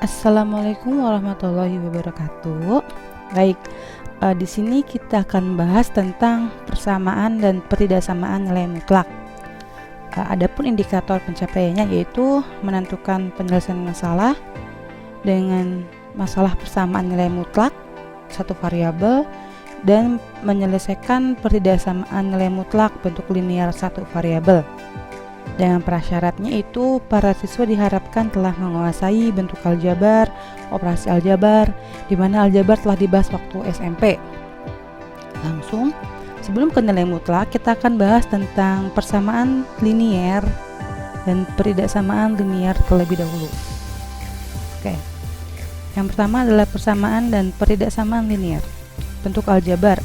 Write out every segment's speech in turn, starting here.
Assalamualaikum warahmatullahi wabarakatuh. Baik, di sini kita akan bahas tentang persamaan dan pertidaksamaan nilai mutlak. Adapun indikator pencapaiannya yaitu menentukan penyelesaian masalah dengan masalah persamaan nilai mutlak satu variabel dan menyelesaikan pertidaksamaan nilai mutlak bentuk linear satu variabel. Dengan prasyaratnya itu, para siswa diharapkan telah menguasai bentuk aljabar, operasi aljabar, di mana aljabar telah dibahas waktu SMP. Langsung, sebelum ke nilai mutlak, kita akan bahas tentang persamaan linier dan pertidaksamaan linier terlebih dahulu. Oke, yang pertama adalah persamaan dan pertidaksamaan linier. Bentuk aljabar.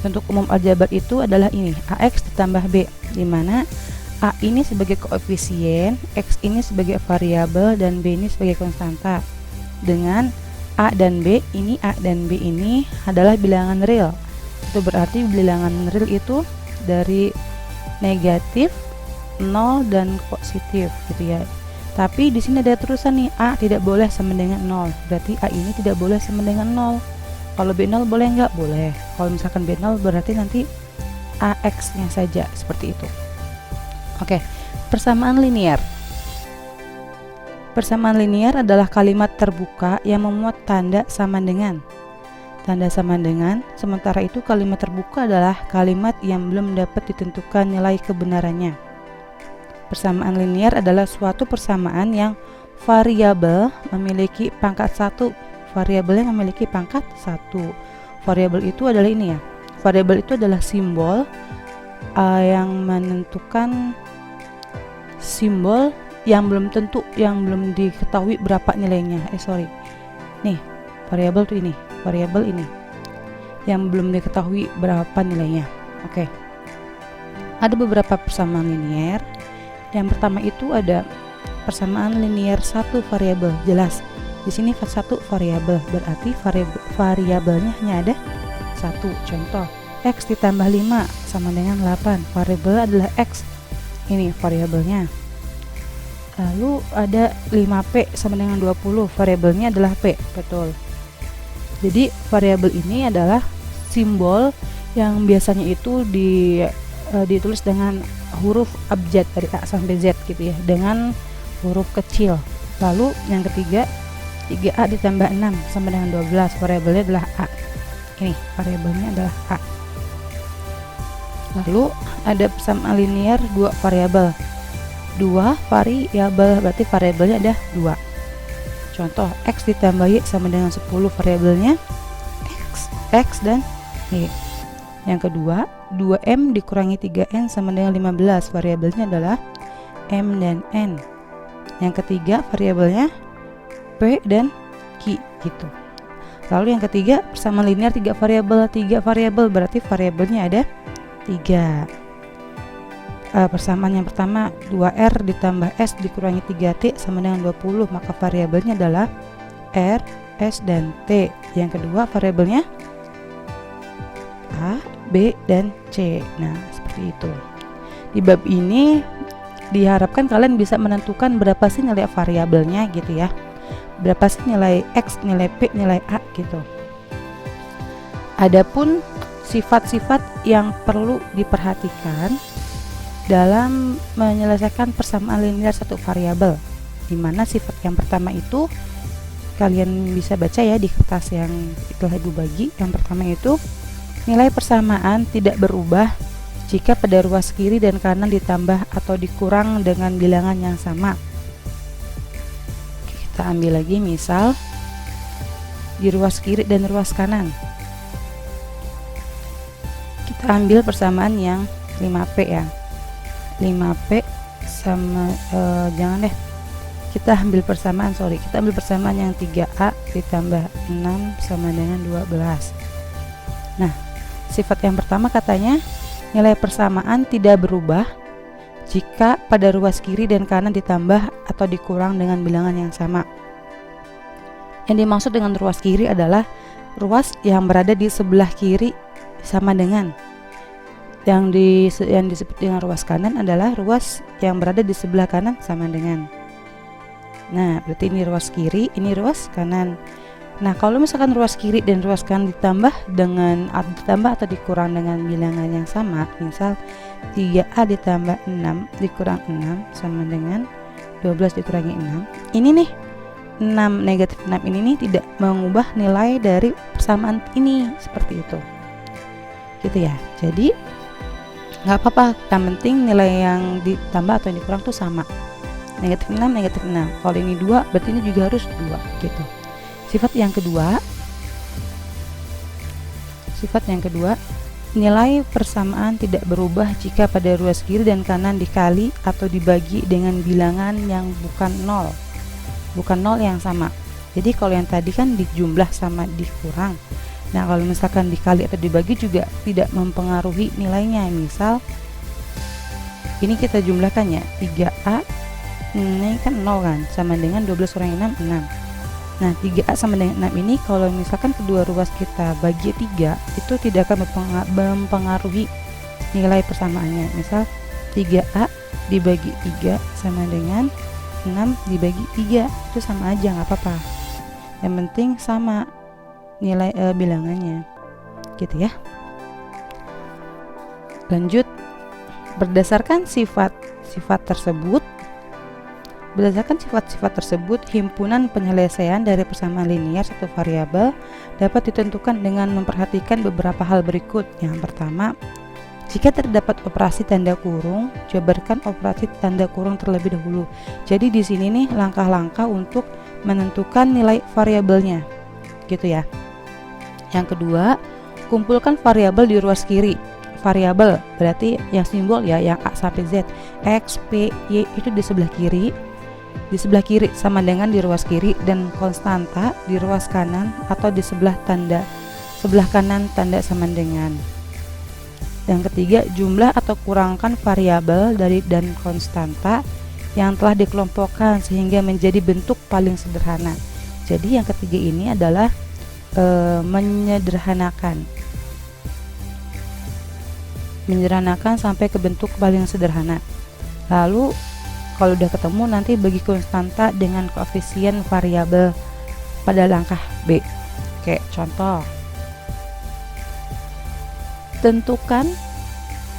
Bentuk umum aljabar itu adalah ini, AX ditambah B, di mana A ini sebagai koefisien, X ini sebagai variabel, dan B ini sebagai konstanta. Dengan A dan B ini adalah bilangan real. Itu berarti bilangan real itu dari negatif, 0 dan positif gitu ya. Tapi di sini ada terusan nih, A tidak boleh sama dengan 0. Berarti A ini tidak boleh sama dengan 0. Kalau B0 boleh nggak? Boleh. Kalau misalkan B0 berarti nanti AX-nya saja seperti itu. Oke, persamaan linier. Persamaan linier adalah kalimat terbuka yang memuat tanda sama dengan. Tanda sama dengan, sementara itu kalimat terbuka adalah kalimat yang belum dapat ditentukan nilai kebenarannya. Persamaan linier adalah suatu persamaan yang variabel memiliki pangkat 1. Variabel yang memiliki pangkat 1. Variabel itu adalah ini ya. Variabel itu adalah simbol yang menentukan simbol yang belum tentu, yang belum diketahui berapa nilainya. Nih, variabel tuh ini, variabel ini yang belum diketahui berapa nilainya. Oke. Ada beberapa persamaan linier. Yang pertama itu ada persamaan linier satu variabel. Jelas. Di sini satu variabel, berarti variabelnya hanya ada satu. Contoh, X ditambah 5 sama dengan 8. Variabel adalah X. Ini variabelnya. Lalu ada 5P sama dengan 20. Variabelnya adalah P. Betul. Jadi variabel ini adalah simbol yang biasanya itu ditulis dengan huruf abjad dari A sampai Z gitu ya, dengan huruf kecil. Lalu yang ketiga, 3A ditambah 6 sama dengan 12. Variabelnya adalah A. Ini variabelnya adalah A. Lalu ada persamaan linier dua variabel. Dua variabel berarti variabelnya ada 2. Contoh, X ditambah Y sama dengan 10. Variabelnya X dan Y. Yang kedua, 2M dikurangi 3N sama dengan 15. Variabelnya adalah M dan N. Yang ketiga, variabelnya P dan Q gitu. Lalu yang ketiga, persamaan linier 3 variabel. 3 variabel berarti variabelnya ada 3. Persamaan yang pertama, 2R ditambah S dikurangi 3T sama dengan 20. Maka variabelnya adalah R, S, dan T. Yang kedua, variabelnya A, B, dan C. Nah, seperti itu. Di bab ini diharapkan kalian bisa menentukan berapa sih nilai variabelnya gitu ya. Berapa sih nilai X, nilai P, nilai A gitu. Adapun sifat-sifat yang perlu diperhatikan dalam menyelesaikan persamaan linier satu variabel, di mana sifat yang pertama itu kalian bisa baca ya di kertas yang telah ibu bagi. Yang pertama itu, nilai persamaan tidak berubah jika pada ruas kiri dan kanan ditambah atau dikurang dengan bilangan yang sama. Kita ambil lagi misal di ruas kiri dan ruas kanan. Kita ambil persamaan yang 5P ya. 5P sama jangan deh. Kita ambil persamaan yang 3A ditambah 6 sama dengan 12. Nah, sifat yang pertama katanya nilai persamaan tidak berubah jika pada ruas kiri dan kanan ditambah atau dikurang dengan bilangan yang sama. Yang dimaksud dengan ruas kiri adalah ruas yang berada di sebelah kiri sama dengan. Yang disebut dengan ruas kanan adalah ruas yang berada di sebelah kanan sama dengan. Nah, berarti ini ruas kiri, ini ruas kanan. Nah, kalau misalkan ruas kiri dan ruas kanan ditambah atau dikurang dengan bilangan yang sama, misal 3A ditambah 6 dikurang 6 sama dengan 12 dikurangi 6. Ini nih, 6 negatif 6 ini nih tidak mengubah nilai dari persamaan ini, seperti itu. Gitu ya. Jadi nggak apa-apa, yang penting nilai yang ditambah atau yang dikurang tuh sama. Negatif 6, negatif 6. Kalau ini 2, berarti ini juga harus 2, gitu. Sifat yang kedua, nilai persamaan tidak berubah jika pada ruas kiri dan kanan dikali atau dibagi dengan bilangan yang bukan 0 yang sama. Jadi kalau yang tadi kan dijumlah sama dikurang. Nah, kalau misalkan dikali atau dibagi juga tidak mempengaruhi nilainya. Misal ini kita jumlahkan ya, 3A ini kan 0 kan, sama dengan 12 kurangi 6, 6. Nah, 3A sama dengan 6 ini kalau misalkan kedua ruas kita bagi 3, itu tidak akan mempengaruhi nilai persamaannya. Misal 3A dibagi 3 sama dengan 6 dibagi 3, itu sama aja, nggak apa-apa. Yang penting sama nilai bilangannya, gitu ya. Lanjut, berdasarkan sifat-sifat tersebut, himpunan penyelesaian dari persamaan linear satu variabel dapat ditentukan dengan memperhatikan beberapa hal berikut. Yang pertama, jika terdapat operasi tanda kurung, jabarkan operasi tanda kurung terlebih dahulu. Jadi di sini nih langkah-langkah untuk menentukan nilai variabelnya, gitu ya. Yang kedua, kumpulkan variabel di ruas kiri. Variabel berarti yang simbol ya, yang A sampai Z, X, P, Y itu di sebelah kiri. Di sebelah kiri sama dengan di ruas kiri, dan konstanta di ruas kanan atau di sebelah kanan tanda sama dengan. Yang ketiga, jumlah atau kurangkan variabel dari dan konstanta yang telah dikelompokkan sehingga menjadi bentuk paling sederhana. Jadi yang ketiga ini adalah menyederhanakan sampai ke bentuk paling sederhana. Lalu kalau udah ketemu, nanti bagi konstanta dengan koefisien variabel pada langkah B. Oke, contoh. Tentukan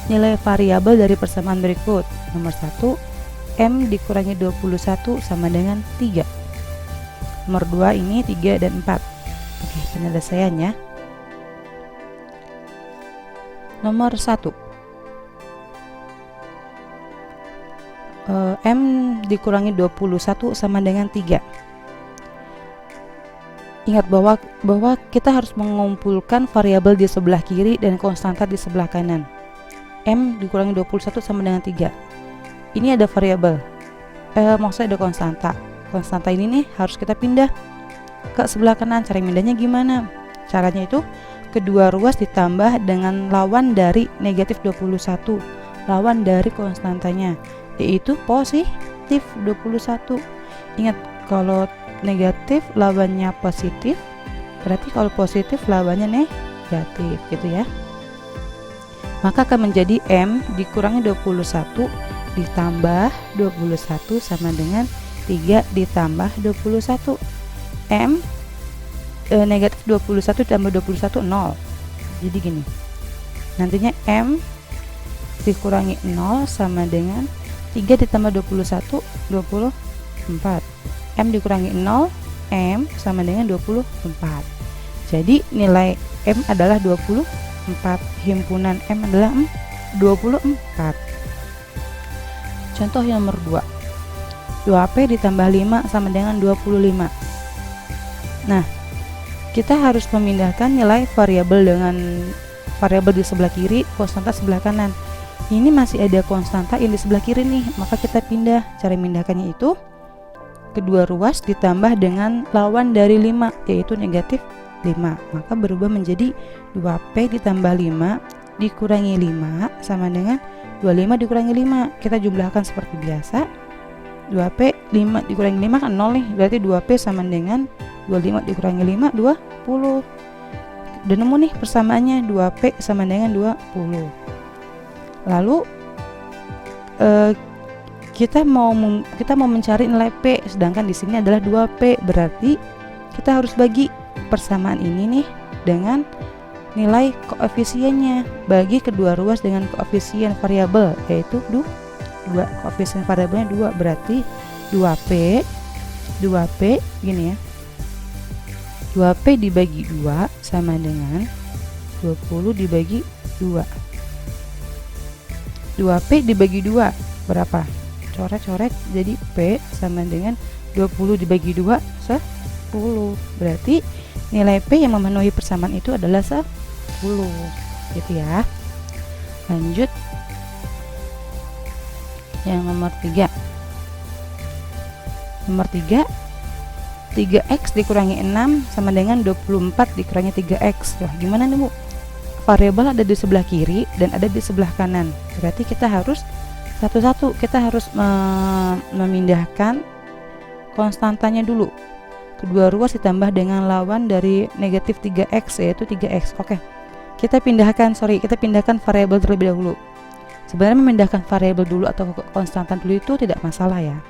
nilai variabel dari persamaan berikut. Nomor 1, M dikurangi 21 sama dengan 3. Nomor 2 ini 3 dan 4. Oke, penyelesaiannya. Nomor 1, M dikurangi 21 sama dengan 3. Ingat bahwa kita harus mengumpulkan variabel di sebelah kiri dan konstanta di sebelah kanan. M dikurangi 21 sama dengan 3. Ini ada variabel, maksudnya ada konstanta. Konstanta ini nih harus kita pindah ke sebelah kanan. Cara pindahnya gimana? Caranya itu kedua ruas ditambah dengan lawan dari negatif 21, lawan dari konstantanya, yaitu positif 21. Ingat, kalau negatif lawannya positif, berarti kalau positif lawannya negatif, gitu ya. Maka akan menjadi M dikurangi 21 ditambah 21 sama dengan 3 ditambah 21. M negatif 21 ditambah 21, 0. Jadi gini, nantinya M dikurangi 0 sama dengan 3 ditambah 21, 24. M dikurangi 0, M sama dengan 24. Jadi nilai M adalah 24. Himpunan M adalah 24. Contoh yang nomor 2. 2P ditambah 5 sama dengan 25. Nah, kita harus memindahkan nilai variabel dengan variabel di sebelah kiri, konstanta sebelah kanan. Ini masih ada konstanta yang di sebelah kiri nih, maka kita pindah. Cara memindahkannya itu kedua ruas ditambah dengan lawan dari 5, yaitu negatif 5. Maka berubah menjadi 2P ditambah 5 dikurangi 5 sama dengan 25 dikurangi 5. Kita jumlahkan seperti biasa. 2P 5 dikurangi 5 kan 0 nih, berarti 2P sama dengan 25 dikurangi 5, 20. Dan nemu nih persamaannya, 2P sama dengan 20. Lalu kita mau mencari nilai P, sedangkan di sini adalah 2P. Berarti kita harus bagi persamaan ini nih dengan nilai koefisiennya, bagi kedua ruas dengan koefisien variabel, yaitu 2. Koefisien variabelnya 2, berarti 2P gini ya, 2P dibagi 2 sama dengan 20 dibagi 2. 2P dibagi 2 berapa? Coret-coret, jadi P sama dengan 20 dibagi 2 10. Berarti nilai P yang memenuhi persamaan itu adalah 10 gitu ya. Lanjut yang nomor 3. Nomor 3, 3x dikurangi 6 sama dengan 24 dikurangi 3x. Wah, gimana nih Bu? Variabel ada di sebelah kiri dan ada di sebelah kanan. Berarti kita harus satu-satu, kita harus memindahkan konstantanya dulu. Kedua ruas ditambah dengan lawan dari negatif 3x, yaitu 3x. Oke, kita pindahkan variabel terlebih dahulu. Sebenarnya memindahkan variabel dulu atau konstantan dulu itu tidak masalah ya.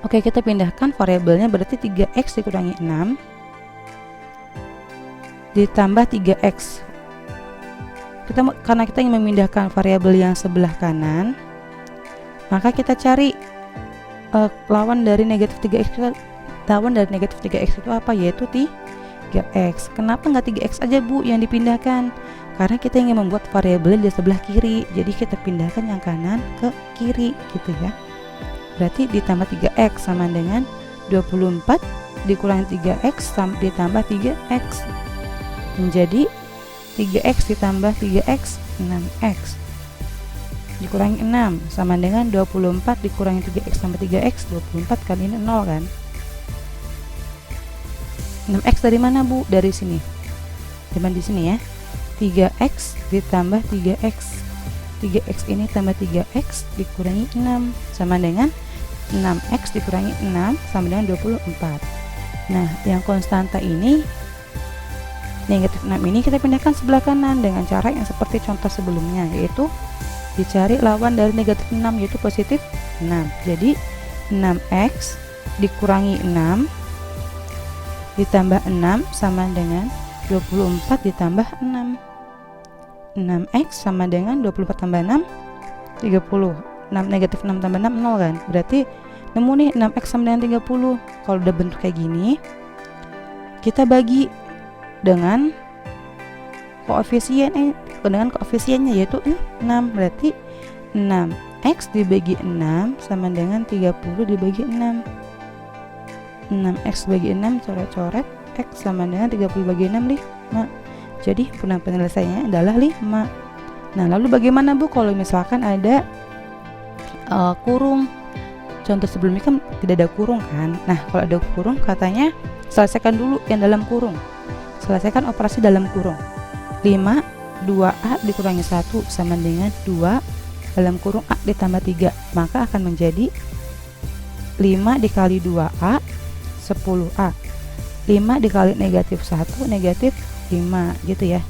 Oke, kita pindahkan variabelnya, berarti 3x dikurangi 6 ditambah 3x. Karena kita ingin memindahkan variabel yang sebelah kanan, maka kita cari lawan dari negatif 3x. Lawan dari negatif 3x itu apa? Yaitu 3x. Kenapa nggak 3x aja Bu yang dipindahkan? Karena kita ingin membuat variabel di sebelah kiri, jadi kita pindahkan yang kanan ke kiri gitu ya. Berarti ditambah 3x sama dengan 24 dikurangi 3x ditambah 3x, menjadi 3x ditambah 3x 6x dikurangi 6 sama dengan 24 dikurangi 3x tambah 3x, 24 kali ini 0 kan. 6x dari mana Bu? Dari sini. Teman di sini ya. 3x ditambah 3x. 3x ini tambah 3x dikurangi 6 sama dengan 6x dikurangi 6 sama dengan 24. Nah, yang konstanta ini negatif 6 ini kita pindahkan sebelah kanan dengan cara yang seperti contoh sebelumnya, yaitu dicari lawan dari negatif 6, yaitu positif 6. Jadi 6x dikurangi 6 ditambah 6 sama dengan 24 ditambah 6. 6x sama dengan 24 tambah 6 30. 6 negatif 6 tambah 6 0 kan. Berarti nemu nih 6x sama dengan 30. Kalau udah bentuk kayak gini, kita bagi dengan koefisiennya yaitu 6. Berarti 6x dibagi 6 sama dengan 30 dibagi 6. 6x bagi 6 coret-coret, x sama dengan 30 bagi 6 5. Jadi penyelesaiannya adalah 5. Nah, lalu bagaimana Bu kalau misalkan ada kurung? Contoh sebelumnya kan tidak ada kurung kan. Nah, kalau ada kurung katanya selesaikan dulu yang dalam kurung. Selesaikan operasi dalam kurung. 5 2a dikurangi 1 sama dengan 2 dalam kurung a ditambah 3, maka akan menjadi 5 dikali 2a 10a. 5 dikali negatif 1 negatif 5 gitu ya,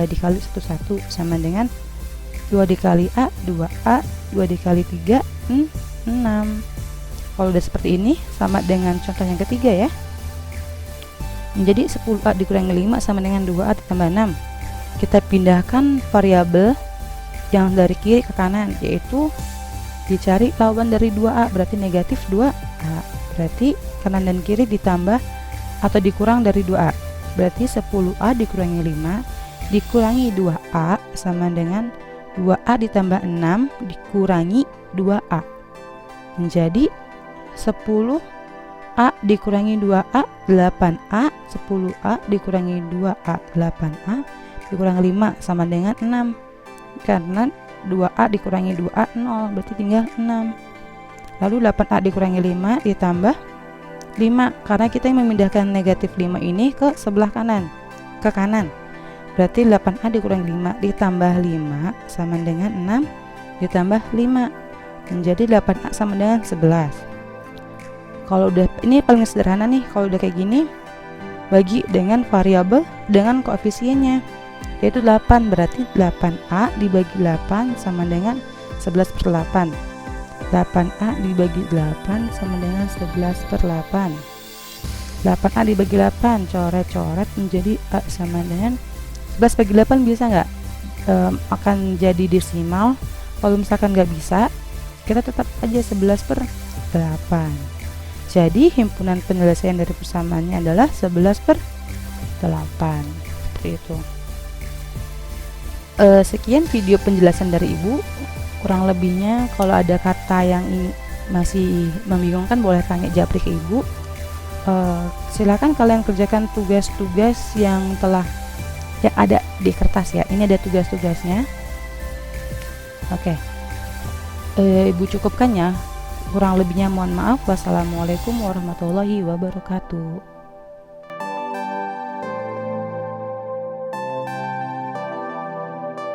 dikali 1 sama dengan 2 dikali a 2a, 2 dikali 3 6. Kalau udah seperti ini sama dengan contoh yang ketiga ya. Menjadi 10a dikurangi 5 sama dengan 2a ditambah 6. Kita pindahkan variabel yang dari kiri ke kanan, yaitu dicari lawan dari 2a, berarti negatif 2a. Berarti kanan dan kiri ditambah atau dikurang dari 2a. Berarti 10a dikurangi 5 dikurangi 2a sama dengan 2a ditambah 6 dikurangi 2a. Menjadi 10a dikurangi 2a 8a. 10a dikurangi 2a 8a dikurangi 5 sama dengan 6. Karena 2a dikurangi 2a 0, berarti tinggal 6. Lalu 8a dikurangi 5 ditambah 5, karena kita yang memindahkan negatif 5 ini ke sebelah kanan, ke kanan. Berarti 8a dikurangi 5 ditambah 5 sama dengan 6 ditambah 5, menjadi 8a sama dengan 11. Kalau udah, ini paling sederhana nih, kalau udah kayak gini bagi dengan variabel dengan koefisiennya, yaitu 8. Berarti 8a dibagi 8 sama dengan 11/8. 8A dibagi 8 sama dengan 11/8. 8A dibagi 8, coret-coret menjadi A sama dengan 11 bagi 8. Bisa nggak? Akan jadi desimal. Kalau misalkan nggak bisa, kita tetap aja 11/8. Jadi himpunan penyelesaian dari persamaannya adalah 11/8. Seperti itu. Sekian video penjelasan dari Ibu. Kurang lebihnya kalau ada kata yang masih membingungkan boleh tanya japri ke Ibu. Silakan kalian kerjakan tugas-tugas yang telah ada di kertas ya. Ini ada tugas-tugasnya. Oke. Ibu cukupkan ya. Kurang lebihnya mohon maaf. Wassalamualaikum warahmatullahi wabarakatuh.